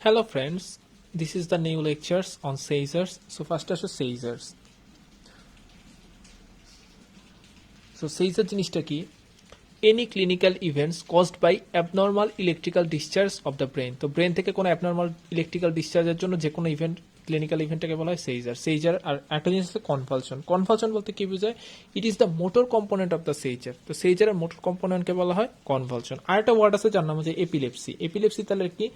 Hello friends, this is the new lectures on seizures. So first আসো seizures. So seizure জিনিসটা কি? Any clinical events caused by abnormal electrical discharge of the brain. তো brain থেকে কোনো abnormal electrical dischargeর জন্য যে কোনো event clinical ইভেন্টটাকে বলা হয় seizure. seizure আর একটা জিনিস হচ্ছে কনভালশন. কনভালশন বলতে কি বোঝায়? ইট is the motor component of the seizure. তো seizure-এর মোটর কম্পোনেন্টকে বলা হয় কনভালশন. আর একটা ওয়ার্ড আছে যার নাম হচ্ছে এপিলেপসি. এপিলেপসি তাহলে কি?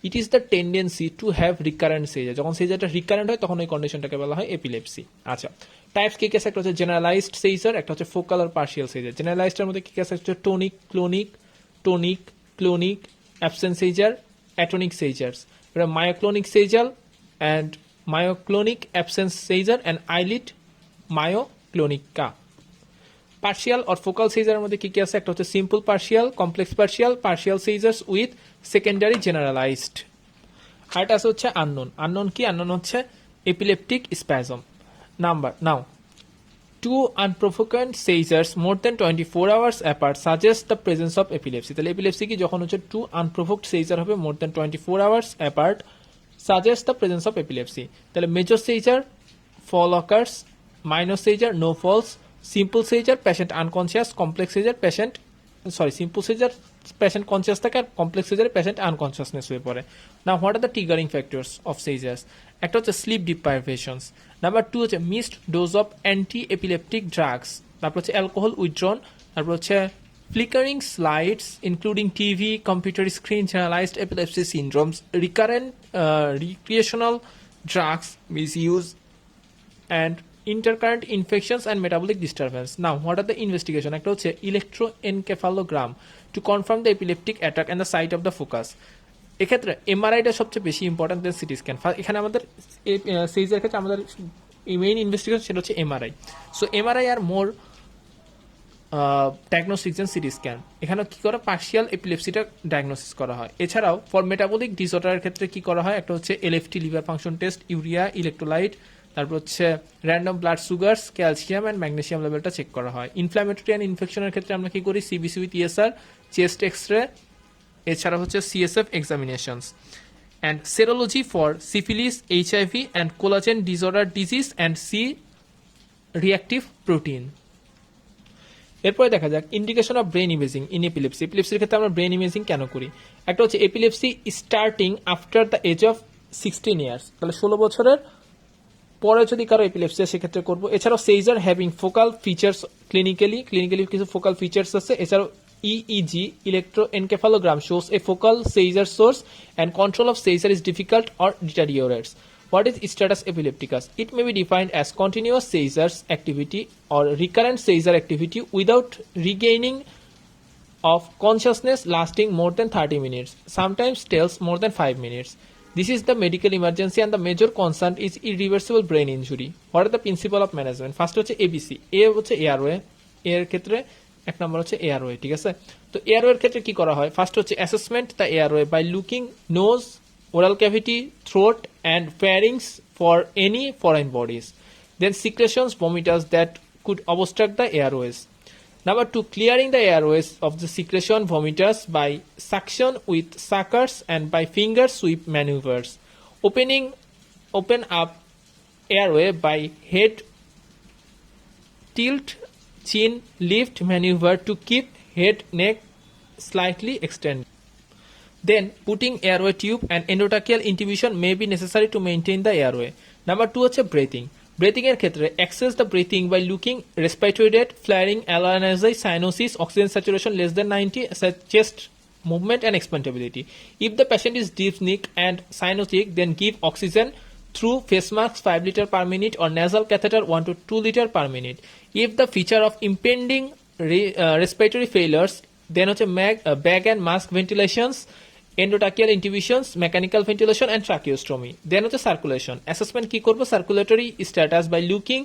It is the tendency to have recurrent seizure. যখন সেজারটা রিকারেন্ট হয় তখন ওই কন্ডিশনটাকে বলা হয় এপিলেপসি. আচ্ছা, টাইপস কি কি আছে? একটা হচ্ছে জেনারেলাইজড সেজার, একটা হচ্ছে ফোকাল আর পার্শিয়াল সেজার. জেনারেলাইজডের মধ্যে কি কি আছে? হচ্ছে tonic, clonic, absent seizure, atonic seizures. এটা myoclonic seizure and myoclonic absence seizure and eyelid myoclonia. Partial or focal সেজারের মধ্যে কি কি আছে? একটা হচ্ছে simple partial, complex partial seizures with secondary generalized. আর এটা আছে হচ্ছে আননোন কি? আননোন হচ্ছে epileptic spasm. Now two unprovoked seizures more than 24 hours apart suggest the presence of epilepsy. তাহলে এপিলেপসি কি? যখন হচ্ছে two unprovoked seizure হবে more than 24 hours apart suggest the presence of epilepsy. তাহলে major seizure fall occurs, minor seizure no falls, simple seizure patient unconscious, complex seizure simple seizure patient conscious থাকে আর complex seizure patient unconsciousness হয়ে পড়ে. Now what are the triggering factors of seizures? একটা হচ্ছে sleep deprivations. Number 2 হচ্ছে missed dose of anti-epileptic drugs. তারপর হচ্ছে alcohol withdrawn. তারপর হচ্ছে flickering lights including TV, computer screen, generalized epilepsy syndromes, recurrent recreational drugs misuse, and intercurrent infections and metabolic disturbance. Now what are the investigation? একটা হচ্ছে electroencephalogram to confirm the epileptic attack and the site of the focus. এক্ষেত্রে এমআরআইটা সবচেয়ে বেশি important দেন CT scan. এখানে আমাদের সেইজের ক্ষেত্রে আমাদের main investigation সেটা হচ্ছে এমআরআই. সো এমআরআই আর মোর ডায়াগনোস্টিক দেন সিটি স্ক্যান. এখানে কি করা? পার্শিয়াল এপিলেপসিটা ডায়াগনোসিস করা হয়. এছাড়াও ফর মেটাবলিক ডিসঅর্ডারের ক্ষেত্রে কি করা হয়? একটা হচ্ছে LFT liver function test, urea, electrolyte, তারপর হচ্ছে random blood sugars, calcium and magnesium লেভেলটা চেক করা হয়. ইনফ্ল্যামেটরি অ্যান্ড ইনফেকশনের ক্ষেত্রে আমরা কি করি? CBC with ESR, chest x-ray, এছাড়া হচ্ছে CSF examinations, and serology for syphilis, HIV and collagen disorder disease and C reactive protein. এরপরে দেখা যাক indication of brain imaging in epilepsy. এপিলেপসির ক্ষেত্রে আমরা ব্রেন ইমেজিং কেন করি? একটা হচ্ছে epilepsy starting after the age of 16 years. তাহলে 16 বছরের পরে যদি কারো এপিলেপসি সেক্ষেত্রে করবো. এছাড়াও সেইজার হ্যাভিং ফোকাল ফিচার্স ক্লিনিক্যালি কিছু ফোকাল ফিচার্স আছে. এছাড়াও EEG electroencephalogram shows a focal seizure source and control of seizure is difficult or deteriorates. What is status epilepticus? It may be defined as continuous seizure activity or recurrent seizure activity without regaining of consciousness lasting more than 30 minutes, sometimes tells more than 5 minutes. This is the medical emergency and the major concern is irreversible brain injury. What are the principle of management? First হচ্ছে ABC. A হচ্ছে airway. এর ক্ষেত্রে এক নম্বর হচ্ছে airway. ঠিক আছে, তো এয়ারওয়ের ক্ষেত্রে কি করা হয়? ফার্স্ট হচ্ছে assessment the airway by looking nose, oral cavity, throat and pharynx for any foreign bodies. Then secretions, vomitus that could obstruct the airways. Number 2, clearing the airways of the secretion vomitus by suction with suckers and by finger sweep maneuvers. Open up airway by head tilt, chin lift maneuver to keep head neck slightly extended. Then putting airway tube and endotracheal intubation may be necessary to maintain the airway. Number 2 হচ্ছে breathing. Breathing এর ক্ষেত্রে access the breathing by looking respiratory rate, flaring, alopecia, cyanosis, oxygen saturation less than 90, chest movement and expandability. If the patient is dyspneic and cyanotic, then give oxygen through face masks 5 liter per minute or nasal catheter 1 to 2 liter per minute. If the feature of impending respiratory failures, then হচ্ছে bag and mask ventilations, endotracheal intubations, mechanical ventilation and tracheostomy. Then হচ্ছে circulation. Assessment কি করব? Circulatory status by looking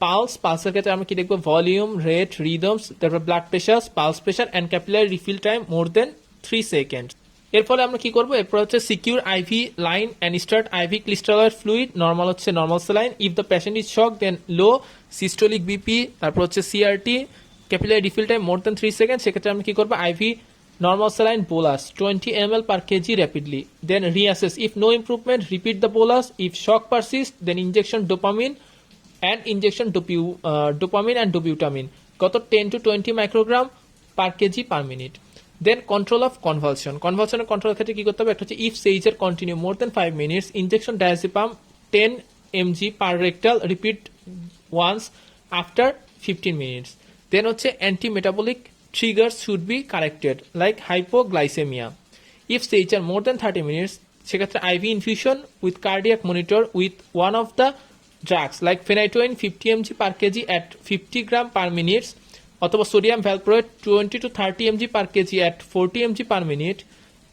পালসের ক্ষেত্রে আমরা কি দেখবো? Volume, rate, rhythms, তারপর blood pressure, pulse pressure and capillary refill time more than 3 second. এর ফলে আমরা কি করব? এরপর হচ্ছে secure IV line and start IV crystalloid fluid. Normal হচ্ছে normal saline. If the patient is shock then low systolic BP, তারপর হচ্ছে CRT, capillary refill time more than 3 second. সেক্ষেত্রে আমরা কি করবো? IV normal saline bolus 20 ml per kg rapidly, then reassess. If no improvement, repeat the bolus. If shock persists, then injection dopamine and dopamine and dobutamine কত 10 to 20 microgram per kg per minute. Then control of convulsion. Convulsion control ক্ষেত্রে কি করতে হবে? একটা হচ্ছে if seizure continue more than 5 minutes, injection diazepam 10 mg per rectal, repeat once after 15 minutes. Then হচ্ছে anti-metabolic triggers should be corrected like hypoglycemia. If seizure more than 30 minutes, সেক্ষেত্রে IV infusion with cardiac monitor with one of the drugs like phenytoin 50 mg per kg at 50 gram per minute, অথবা sodium valproate 20 to 30 mg per kg at 40 mg per minute,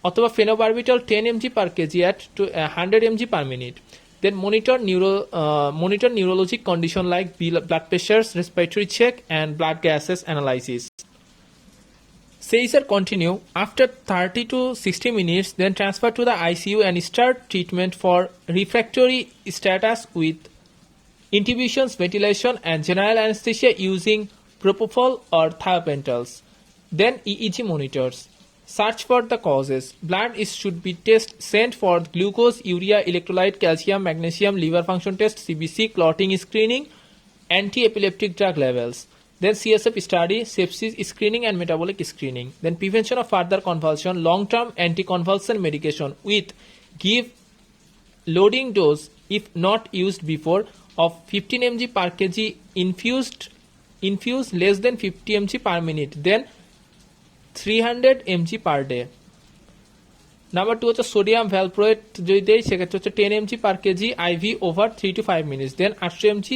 অথবা phenobarbital 10 mg per kg at 100 mg per minute. Then monitor neurologic condition like blood pressures, respiratory check, and blood gases analysis. Seizure continue after 30 to 60 minutes, then transfer to the ICU and start treatment for refractory status with intubations, ventilation, and general anesthesia using propofol or thiopentals. Then EEG monitors. Search for the causes. Blood should be sent for glucose, urea, electrolyte, calcium, magnesium, liver function test, CBC, clotting screening, anti-epileptic drug levels. Then CSF study, sepsis screening and metabolic screening. Then prevention of further convulsion, long-term anticonvulsant medication with give loading dose if not used before of 15 mg per kg infused less than 50 mg per minute, then 300 mg per day. Number 2 হচ্ছে sodium valproate যদি দেই সেক্ষেত্রে হচ্ছে 10 mg per kg IV over 3 to 5 minutes, then 800 mg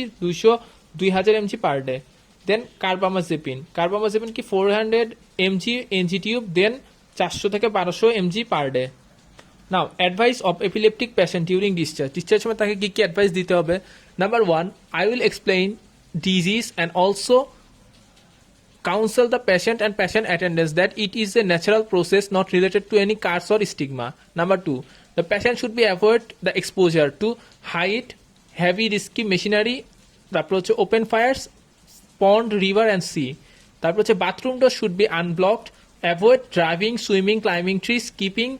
2000 mg per day. Then carbamazepine কি 400 mg NG tube, then 400 থেকে 1200 mg per day. Now advice of epileptic patient during discharge সময় তাকে কি অ্যাডভাইস দিতে হবে? Number 1, I will explain disease and also counsel the patient and patient attendants that it is a natural process not related to any curse or stigma. Number 2, the patient should be avoid the exposure to height, heavy risky machinery, তারপর হচ্ছে open fires, pond, river and sea. তারপর হচ্ছে bathroom door should be unblocked, avoid driving, swimming, climbing trees, keeping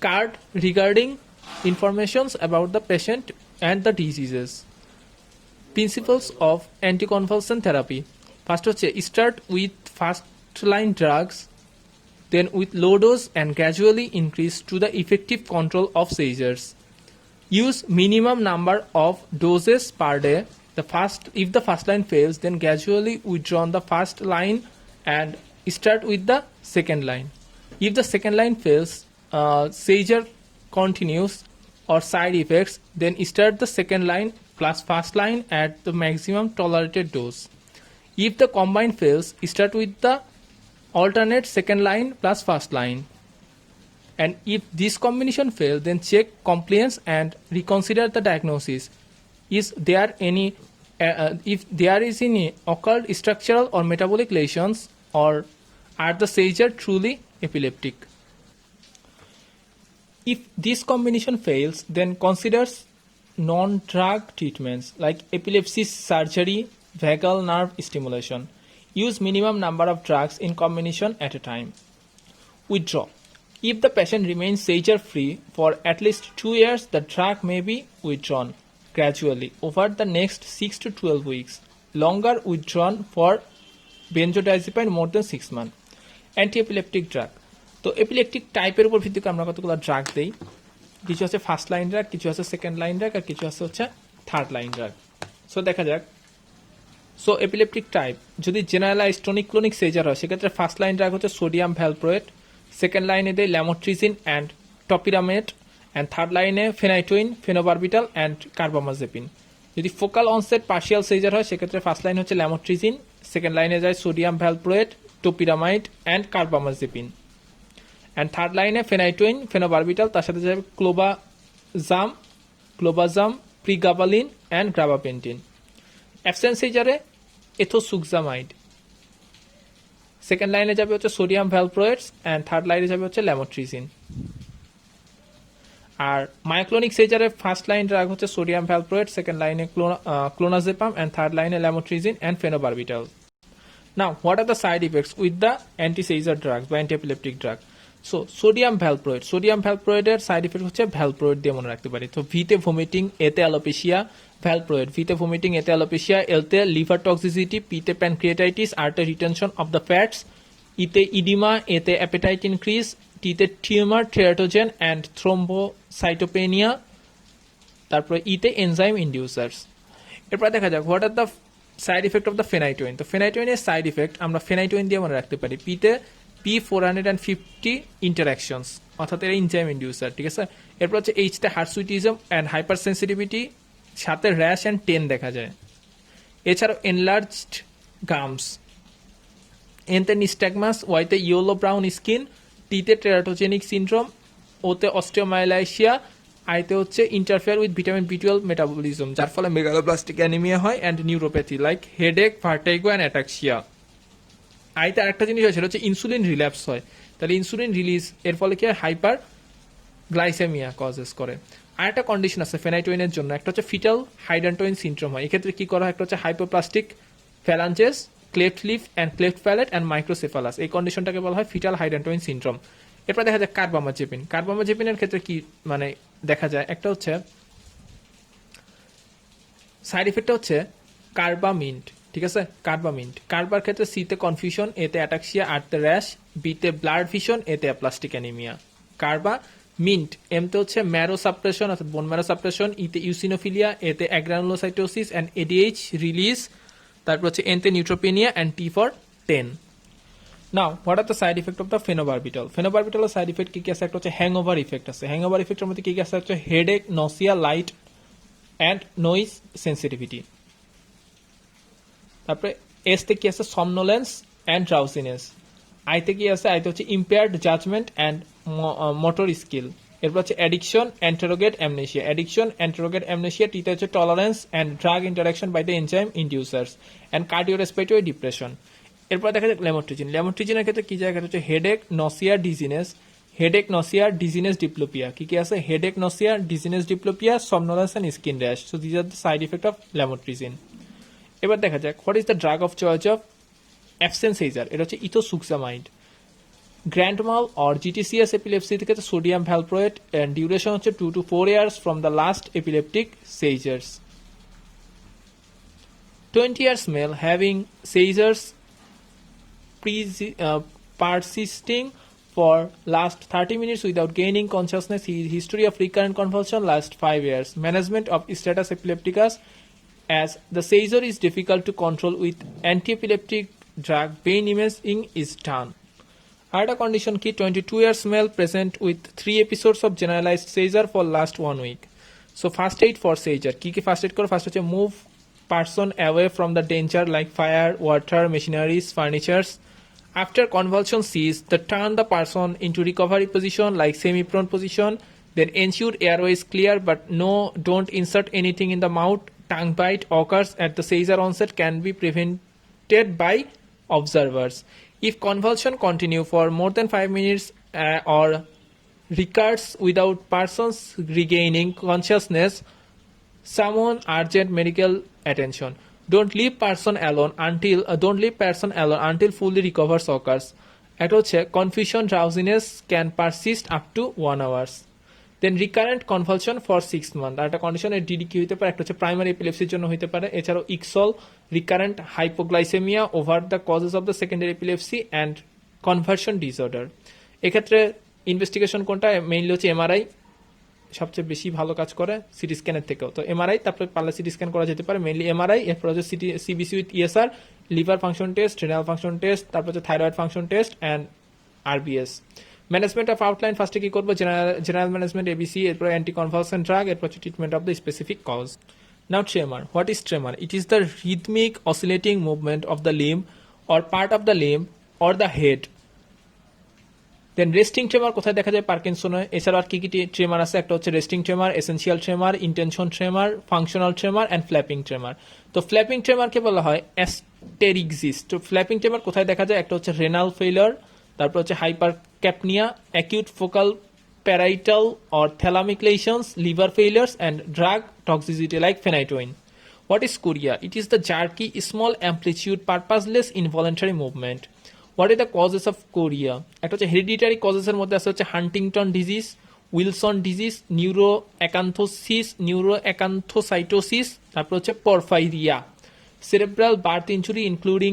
card regarding informations about the patient and the diseases. Principles of anticonvulsant therapy. First হচ্ছে start with first line drugs, then with low dose and gradually increase to the effective control of seizures. Use minimum number of doses per day. If the first line fails, then gradually withdraw the first line and start with the second line. If the second line fails, seizure continues or side effects, then start the second line plus first line at the maximum tolerated dose. If the combine fails, start with the alternate second line plus first line. And if this combination fails, then check compliance and reconsider the diagnosis. If there is any occult structural or metabolic lesions, or are the seizure truly epileptic? If this combination fails, then considers non-drug treatments like epilepsy surgery, vagal nerve stimulation. Use minimum number of drugs in combination at a time. Withdraw. If the patient remains seizure-free for at least 2 years, the drug may be withdrawn gradually over the next 6 to 12 weeks. Longer withdrawn for benzodiazepine more than 6 months. Anti-epileptic drug. তো epileptic টাইপের উপর ভিত্তি করে আমরা কতগুলো drug দেই। কিছু আছে ফার্স্ট লাইন ড্রাগ, কিছু আছে সেকেন্ড লাইন ড্রাগ, আর কিছু আছে হচ্ছে থার্ড লাইন ড্রাগ। সো দেখা যাক। সো এপিলেপটিক টাইপ যদি জেনারেলাইজড টনিক ক্লোনিক সেজার হয় সেক্ষেত্রে ফার্স্ট লাইন ড্রাগ হচ্ছে সোডিয়াম ভ্যালপ্রোয়েট, সেকেন্ড লাইনে দেয় lamotrigine and topiramate, and third লাইনে ফেনাইটোইন, ফেনোবারবিটাল অ্যান্ড কার্বামাজেপিন। যদি ফোকাল অনসেট পার্শিয়াল সেজার হয় সেক্ষেত্রে ফার্স্ট লাইন হচ্ছে ল্যামোট্রিজিন, সেকেন্ড লাইনে যায় sodium valproate, topiramate and carbamazepine, and third লাইনে ফেনাইটোইন, ফেনোবারবিটাল, তার সাথে যাবে clobazam, pregabalin and gabapentin. Absent সেজারে এথোসুক্সামাইড। সেকেন্ড লাইনে যাবে হচ্ছে সোডিয়াম ভ্যালপ্রোয়েটস অ্যান্ড থার্ড লাইনে যাবে হচ্ছে ল্যামোট্রিজিন। আর মায়োক্লোনিক সেজারে ফার্স্ট লাইন ড্রাগ হচ্ছে সোডিয়াম ভ্যালপ্রোয়েট, সেকেন্ড লাইনে ক্লোনাজেপাম অ্যান্ড থার্ড লাইনে lamotrigine and phenobarbital. Now, what are the side effects with the anti-seizure drugs বা anti-epileptic drug? সো সোডিয়াম ভ্যালপ্রয়েডের side effect হচ্ছে valproate দিয়ে মনে রাখতে পারি। তো ভিতে ভমিটিং, এতে অ্যালোপেশিয়া, ভ্যালপ্রয়েড ভিতে ভমিটিং, এতে অ্যালোপেশিয়া, এলতে লিভার টক্সিসিটি, পিতে প্যানক্রিয়েটাইটিস, আরতে রিটেনশন অফ দ্য ফ্যাটস, ইতে ইডিমা, এতে অ্যাপেটাইট ইনক্রিজ, টিতে টিউমার, থেরাটোজেন অ্যান্ড থ্রোম্বোসাইটোপেনিয়া, তারপরে ইতে এনজাইম ইন্ডিউসার্স। এরপর দেখা যাক what are the side effect of the phenytoin. তো ফেনাইটোইনের সাইড ইফেক্ট আমরা ফেনাইটোইন দিয়ে মনে রাখতে পারি। পিতে P450 ইন্টারাকশনস, অর্থাৎ এর এনজাইম ইন্ডিউসার, ঠিক আছে। এরপর হচ্ছে এইচতে হার্সুইটিজম অ্যান্ড হাইপার সেন্সিটিভিটি, সাথে র্যাশ অ্যান্ড টেন দেখা যায়। এছাড়াও এনলার্জড গামস, এনতে নিস্ট্যাগমাস, ওয়াইতে ইয়েলো ব্রাউন স্কিন, টিতে টেরাটোজেনিক সিনড্রোম, ওতে অস্টিওমাইলাইশিয়া, আইতে হচ্ছে ইন্টারফেয়ার উইথ ভিটামিন বি12 মেটাবলিজম, যার ফলে মেগালোপ্লাস্টিক অ্যানিমিয়া হয় and neuropathy like headache, vertigo and ataxia. আইতে আরেকটা জিনিস হয় সেটা হচ্ছে ইনসুলিন রিল্যাপস হয়, তাহলে ইনসুলিন রিলিজ এর ফলে কি হয় হাইপার গ্লাইসেমিয়া কজেস করে। আরেকটা কন্ডিশন আছে ফেনাইটোইনের জন্য, একটা হচ্ছে ফিটাল হাইড্রান্টোইন সিনড্রোম হয়। এক্ষেত্রে কি করা হয়, একটা হচ্ছে hypoplastic phalanges, cleft lip and cleft palate and microcephalus, এই কন্ডিশনটাকে বলা হয় ফিটাল হাইড্রান্টোইন সিনড্রোম। এরপর দেখা যায় কার্বামাজেপিনের ক্ষেত্রে কি মানে দেখা যায়, একটা হচ্ছে সাইড ইফেক্টটা হচ্ছে কার্বামিন্ট, ঠিক আছে। কার্বার ক্ষেত্রে সিতে কনফিউশন, এতে অ্যাটাক্সিয়া, আরতে র্যাশ, বিতে ব্লাড ভিশন, এতে অ্যাপ্লাস্টিক অ্যানিমিয়া। কার্বামিন্ট এমতে হচ্ছে ম্যারো সাপ্রেশন অর্থাৎ বোন ম্যারো সাপ্রেশন, ইতে ইউসিনোফিলিয়া, এতে অ্যাগ্রানুলোসাইটোসিস অ্যান্ড এডিএইচ রিলিজ, তারপর হচ্ছে এনতে neutropenia and T for 10। Now what are the side effect of the phenobarbital. ফেনোবারবিটলের সাইড ইফেক্ট কি কি আছে, একটা হচ্ছে হ্যাংওভার ইফেক্ট আছে। হ্যাংওভার ইফেক্টের মধ্যে কি কি আছে হচ্ছে headache, nausea, light and noise sensitivity. তারপরে এসতে কি আছে somnolence অ্যান্ড ড্রাউজিনেস। আইতে কি আছে, আইতে হচ্ছে impaired judgement and motor skill. এরপর হচ্ছে অ্যাডিকশন, অ্যান্টেরোগেট অ্যামনেশিয়া, টিতে হচ্ছে tolerance and drug interaction by the enzyme inducers and cardiorespiratory depression. এরপর দেখা যায় ল্যামোট্রিজিনের ক্ষেত্রে কি জায়গা হচ্ছে হেডেক, নসিয়া, ডিজিনেস, ডিপ্লোপিয়া। কি কি আছে, headache, nausea, dizziness, diplopia, somnolence and skin rash. So this are the side effect of lamotrigine. এবার দেখা যাক what is the drug of choice of absent seizure. এটা হচ্ছে ethosuximide. Grand mal or GTCS epilepsy থেকে sodium valproate, and duration হচ্ছে 2 to 4 years from the last epileptic seizures. 20 years male having seizures persisting for last 30 minutes without gaining consciousness. History of recurrent convulsion last 5 years. Management of status epilepticus as the seizure is difficult to control with anti-epileptic drug. Pain imaging is done. Another condition key 22 years male present with 3 episodes of generalized seizure for last 1 week. So first aid for seizure. Ki first aid koro? First hoche move person away from the danger like fire, water, machineries, furnitures. After convulsion cease, turn the person into recovery position like semi-prone position. Then ensure airway is clear, but don't insert anything in the mouth. Tongue bite occurs at the seizure onset can be prevented by observers. If convulsion continue for more than 5 minutes or recurs without persons regaining consciousness, summon urgent medical attention. Don't leave person alone until fully recovers occurs. At হচ্ছে confusion, drowsiness can persist up to 1 hour. Then recurrent convulsion for 6 months। আর একটা কন্ডিশনের DD কি হতে পারে, একটা হচ্ছে primary এপিলেপসির জন্য হতে পারে। এছাড়াও ইক্সল, recurrent hypoglycaemia over the causes of the secondary epilepsy and conversion disorder. এক্ষেত্রে ইনভেস্টিগেশন কোনটা, মেইনলি হচ্ছে এমআরআই সবচেয়ে বেশি ভালো কাজ করে সিটি স্ক্যানের থেকেও। তো এমআরআই, তারপরে পারলে সিটি স্ক্যান করা যেতে পারে, মেইনলি এমআরআই। এরপর হচ্ছে CBC with ESR, liver function test, renal function test, তারপর হচ্ছে thyroid function test and RBS. Management of outline ফার্স্টে কি করবো, জেনারেল ম্যানেজমেন্ট এবিসি, এরপর অ্যান্টি কনভালসেন্ট ড্রাগ, এরপর হচ্ছে treatment of the specific cause. Now tremor. What is tremor? It is the rhythmic oscillating movement of the limb or part of the limb or the head. Then resting tremor কোথায় দেখা যায়, পার্কিনসনে। এছাড়া আর কি কি ট্রেমার আছে, একটা হচ্ছে resting tremor, essential tremor, intention tremor, functional tremor and flapping tremor. তো ফ্ল্যাপিং ট্রেমারকে বলা হয় অ্যাস্টেরিক্সিস। তো ফ্ল্যাপিং ট্রেমার কোথায় দেখা যায়, একটা হচ্ছে রেনাল ফেইলার, তারপর হচ্ছে hypercapnia, acute focal parietal or thalamic lesions, liver failures and drug toxicity like phenytoin. What is chorea? It is the jerky, small amplitude, purposeless, involuntary movement. What are the causes of chorea? একটা হচ্ছে hereditary কজেসের মধ্যে আছে হচ্ছে Huntington disease, Wilson disease, neuro acanthocytosis, তারপর হচ্ছে porphyria. Cerebral birth injury including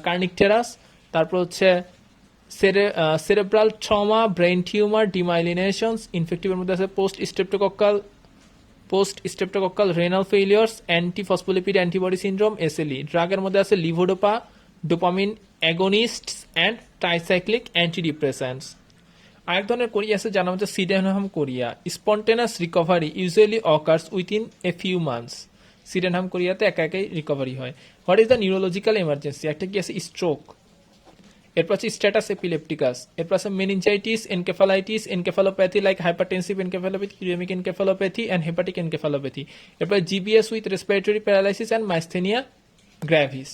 kernicterus, তারপর হচ্ছে cerebral trauma, brain tumour, demyelinations. ইনফেক্টিভের মধ্যে আছে post streptococcal renal failures, antiphospholipid antibody syndrome, SLE. ড্রাগের মধ্যে আছে levodopa, dopamine agonists and tricyclic antidepressants. আরেক ধরনের কোরিয়া আছে যার নাম হচ্ছে Sydenham chorea. Spontaneous recovery usually occurs within a few months. Sydenham কোরিয়াতে একা একাই রিকভারি হয়। What is the neurological emergency? একটা কি আছে স্ট্রোক, এরপর আছে স্ট্যাটাস এপিলেপটিকাস, এরপর আছে meningitis, encephalitis, encephalopathy like hypertensive encephalopathy, uraemic encephalopathy and hepatic encephalopathy. এরপর GBS with respiratory paralysis and myasthenia গ্র্যাভিস।